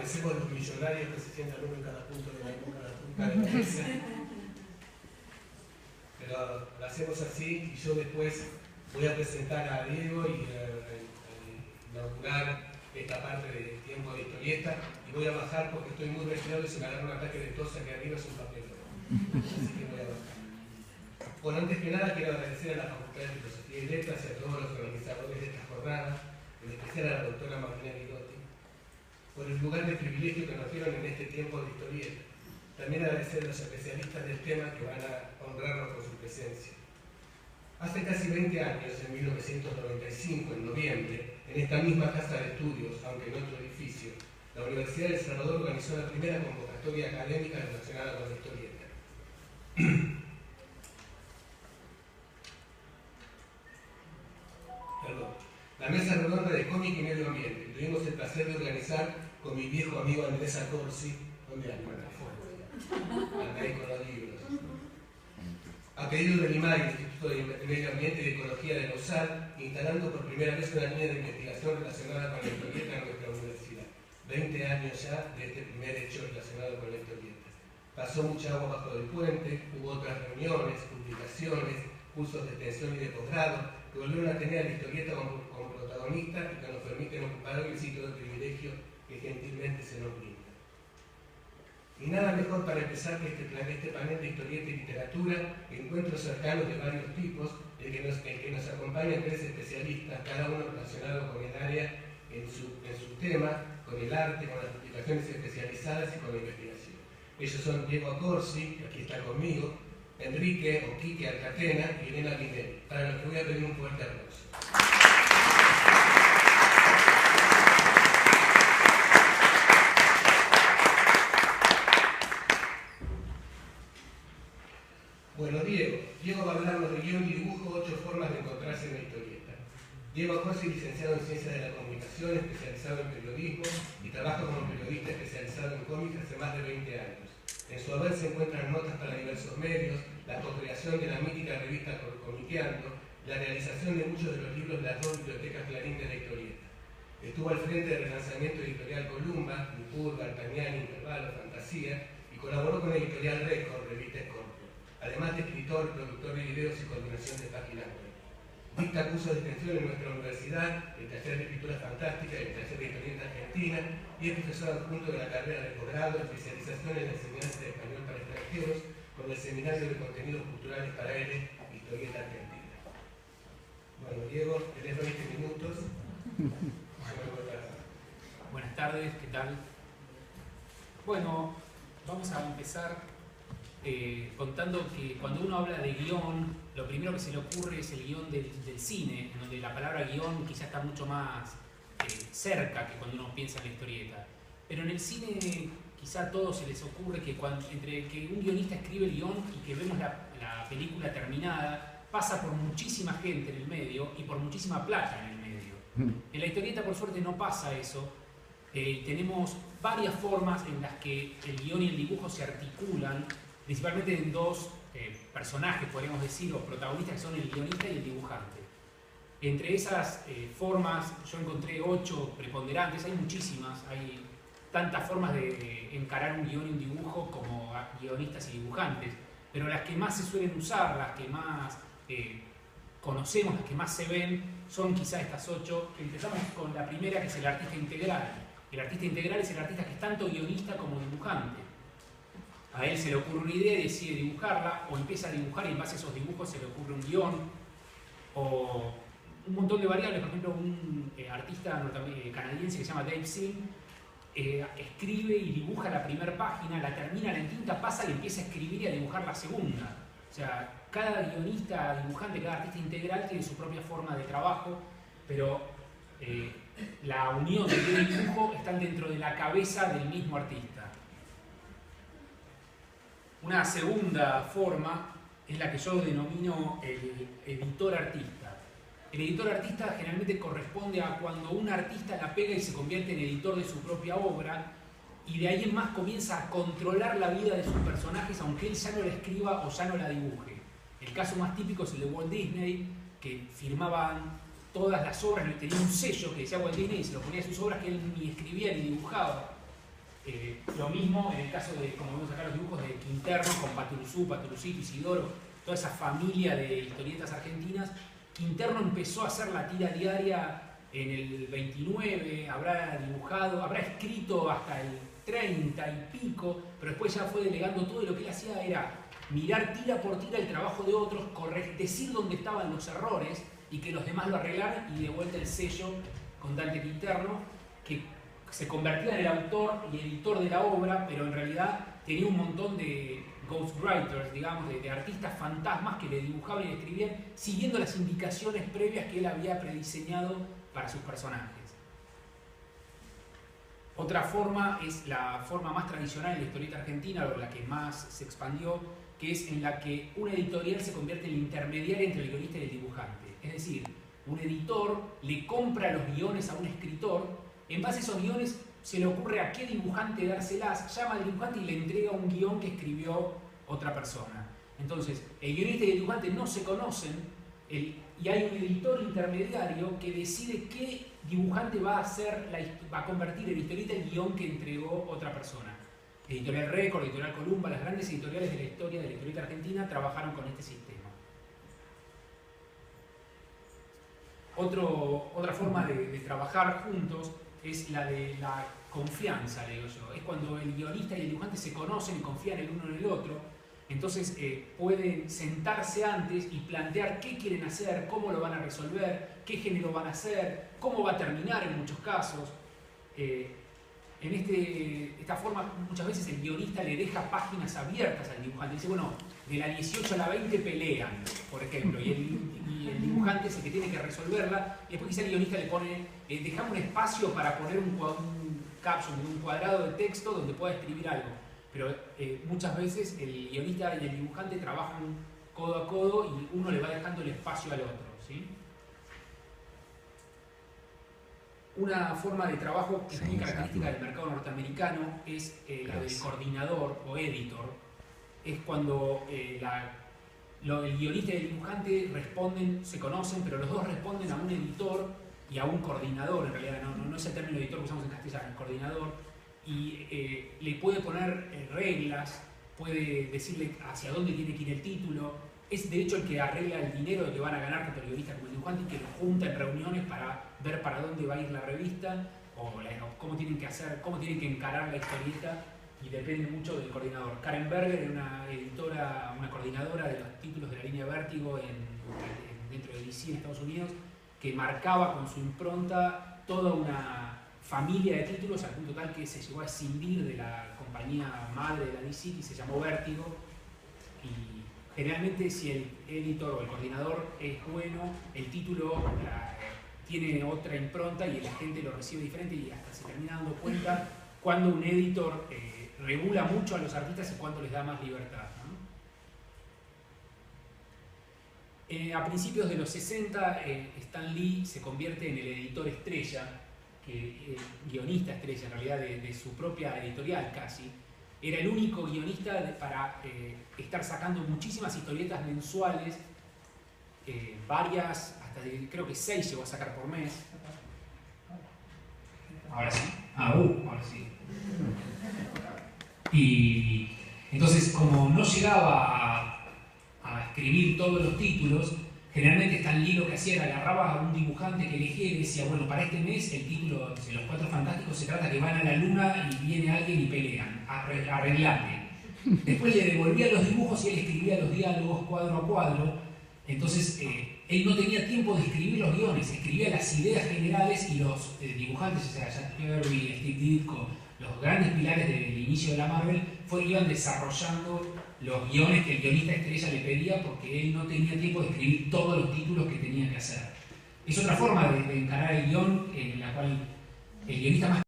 parecemos los millonarios que se sientan uno en cada punto de la mesa. Pero lo hacemos así y yo después voy a presentar a Diego y a inaugurar esta parte del tiempo de historieta y voy a bajar porque estoy muy resfriado y se me agarra un ataque de tos aquí arriba, es un papelón. Así que voy a bajar. Bueno, antes que nada quiero agradecer a la Facultad de Filosofía y Letras y a todos los organizadores de esta jornada, en especial a la doctora Martina Guidotti, por el lugar de privilegio que nos dieron en este tiempo de historieta. También agradecer a los especialistas del tema que van a honrarnos con su presencia. Hace casi 20 años, en 1995, en noviembre, en esta misma casa de estudios, aunque en otro edificio, la Universidad de El Salvador organizó la primera convocatoria académica relacionada con la historieta. La mesa redonda de cómic y medio ambiente. Tuvimos el placer de organizar con mi viejo amigo Andrés Acorsi. ¿Dónde anda? Anda ahí con los libros. A pedido del IMAI, Instituto de Medio Ambiente y de Ecología de la USAL, instalando por primera vez una línea de investigación relacionada con la historieta en nuestra universidad. 20 años ya de este primer hecho relacionado con la historieta. Pasó mucha agua bajo el puente, hubo otras reuniones, publicaciones, cursos de extensión y de posgrado, que volvieron a tener a la historieta como protagonista y que nos permiten ocupar hoy el sitio de privilegio que gentilmente se nos brinda. Y nada mejor para empezar que este panel de historieta y literatura, encuentros cercanos de varios tipos, el que nos acompañan 3 especialistas, cada uno relacionado con el área en su tema, con el arte, con las publicaciones especializadas y con la investigación. Ellos son Diego Acorsi, que aquí está conmigo, Enrique o Quique Alcatena y Elena Guinel, para los que voy a pedir un fuerte aplauso. Bueno, Diego va a hablarnos de guión y dibujo, 8 formas de encontrarse en la historieta. Diego Acorsi, licenciado en Ciencias de la Comunicación, especializado en periodismo y trabaja como periodista especializado en cómics hace más de 20 años. En su haber se encuentran notas para diversos medios, la co-creación de la mítica revista Comiqueando, la realización de muchos de los libros de las 2 bibliotecas Clarín de la historieta. Estuvo al frente del relanzamiento editorial Columba, Nipurga, Artagnani, Intervalo, Fantasía, y colaboró con el editorial Record, revista Scorpio, además de escritor, productor de videos y coordinación de páginas web. Dicta cursos de extensión en nuestra universidad, el taller de escritura fantástica y el taller de historieta argentina, y es profesor adjunto de la carrera de posgrado, especialización en la enseñanza de español para extranjeros, con el seminario de contenidos culturales para él, Historieta Argentina. Bueno, Diego, tenés 20 minutos. Buenas tardes, ¿qué tal? Bueno, vamos a empezar contando que cuando uno habla de guión, lo primero que se le ocurre es el guión del cine, en donde la palabra guión quizá está mucho más cerca que cuando uno piensa en la historieta. Pero en el cine quizá a todos se les ocurre que entre que un guionista escribe el guión y que vemos la película terminada, pasa por muchísima gente en el medio y por muchísima plata en el medio. En la historieta, por suerte, no pasa eso. Tenemos varias formas en las que el guión y el dibujo se articulan, principalmente en 2 personajes, podríamos decir, o protagonistas, que son el guionista y el dibujante. Entre esas formas yo encontré 8 preponderantes, hay muchísimas, hay tantas formas de encarar un guión y un dibujo como guionistas y dibujantes, pero las que más se suelen usar, las que más conocemos, las que más se ven, son quizá estas 8. Empezamos con la primera, que es el artista integral. El artista integral es el artista que es tanto guionista como dibujante. A él se le ocurre una idea y decide dibujarla, o empieza a dibujar y en base a esos dibujos se le ocurre un guión, o un montón de variables. Por ejemplo, un artista canadiense que se llama Dave Sim escribe y dibuja la primera página, la termina, la entinta, pasa y empieza a escribir y a dibujar la segunda. O sea, cada guionista, dibujante, cada artista integral tiene su propia forma de trabajo, pero la unión del guión y el dibujo están dentro de la cabeza del mismo artista. Una segunda forma es la que yo denomino el editor artista. El editor artista generalmente corresponde a cuando un artista la pega y se convierte en editor de su propia obra, y de ahí en más comienza a controlar la vida de sus personajes, aunque él ya no la escriba o ya no la dibuje. El caso más típico es el de Walt Disney, que firmaban todas las obras, tenía un sello que decía Walt Disney y se lo ponía a sus obras, que él ni escribía ni dibujaba. Lo mismo en el caso de, como vemos acá, los dibujos de Quinterno con Paturuzú, Paturucito, Isidoro, toda esa familia de historietas argentinas. Quinterno empezó a hacer la tira diaria en el 29, habrá dibujado, habrá escrito hasta el 30 y pico, pero después ya fue delegando todo, y lo que él hacía era mirar tira por tira el trabajo de otros, decir dónde estaban los errores y que los demás lo arreglaran, y de vuelta el sello con Dante Quinterno, que se convertía en el autor y editor de la obra, pero en realidad tenía un montón de ghostwriters, digamos, de artistas fantasmas que le dibujaban y le escribían siguiendo las indicaciones previas que él había prediseñado para sus personajes. Otra forma es la forma más tradicional de la historieta argentina, o la que más se expandió, que es en la que un editorial se convierte en el intermediario entre el guionista y el dibujante. Es decir, un editor le compra los guiones a un escritor, en base a esos guiones se le ocurre a qué dibujante dárselas, llama al dibujante y le entrega un guión que escribió otra persona. Entonces, el guionista y el dibujante no se conocen, y hay un editor intermediario que decide qué dibujante va a convertir en historieta el guión que entregó otra persona. Editorial Record, Editorial Columba, las grandes editoriales de la historia de la historieta argentina trabajaron con este sistema. Otra forma de trabajar juntos es la de la confianza, le digo yo. Es cuando el guionista y el dibujante se conocen y confían el uno en el otro. Entonces pueden sentarse antes y plantear qué quieren hacer, cómo lo van a resolver, qué género van a hacer, cómo va a terminar en muchos casos. En esta forma muchas veces el guionista le deja páginas abiertas al dibujante. Dice, bueno, de la 18 a la 20 pelean, por ejemplo, y el dibujante es el que tiene que resolverla, y después quizá el guionista le pone, dejame un espacio para poner un caption, un cuadrado de texto donde pueda escribir algo. Pero muchas veces el guionista y el dibujante trabajan codo a codo y uno le va dejando el espacio al otro, ¿sí? Una forma de trabajo que es muy característica del mercado norteamericano es la del coordinador o editor. Es cuando el guionista y el dibujante se conocen, pero los dos responden a un editor y a un coordinador. En realidad no es el término editor que usamos en castellano, es coordinador. Y le puede poner reglas, puede decirle hacia dónde tiene que ir el título. Es de hecho el que arregla el dinero que van a ganar tanto el guionista como el dibujante, y que lo junta en reuniones para ver para dónde va a ir la revista o cómo tienen que hacer, cómo tienen que encarar la historieta, y depende mucho del coordinador. Karen Berger era una coordinadora de los títulos de la línea Vértigo dentro de DC en Estados Unidos, que marcaba con su impronta toda una familia de títulos, al punto tal que se llegó a escindir de la compañía madre de la DC, que se llamó Vértigo. Y generalmente, si el editor o el coordinador es bueno, el título tiene otra impronta y la gente lo recibe diferente, y hasta se termina dando cuenta cuando un editor regula mucho a los artistas y cuando les da más libertad, ¿no? A principios de los 60, Stan Lee se convierte en el editor estrella, guionista estrella en realidad de su propia editorial casi. Era el único guionista para estar sacando muchísimas historietas mensuales, varias, creo que 6 llegó a sacar por mes. Ahora sí. Ahora sí. Y entonces, como no llegaba a escribir todos los títulos, generalmente Stan Lee lo que hacía era agarraba a un dibujante que elegía y decía, bueno, para este mes el título de Los Cuatro Fantásticos se trata que van a la luna y viene alguien y pelean, arreglate. Después le devolvía los dibujos y él escribía los diálogos cuadro a cuadro. Entonces él no tenía tiempo de escribir los guiones, escribía las ideas generales, y los dibujantes, o sea, Jack Kirby, Steve Ditko, los grandes pilares del inicio de la Marvel, iban desarrollando los guiones que el guionista estrella le pedía, porque él no tenía tiempo de escribir todos los títulos que tenía que hacer. Es otra forma de encarar el guión, en la cual el guionista más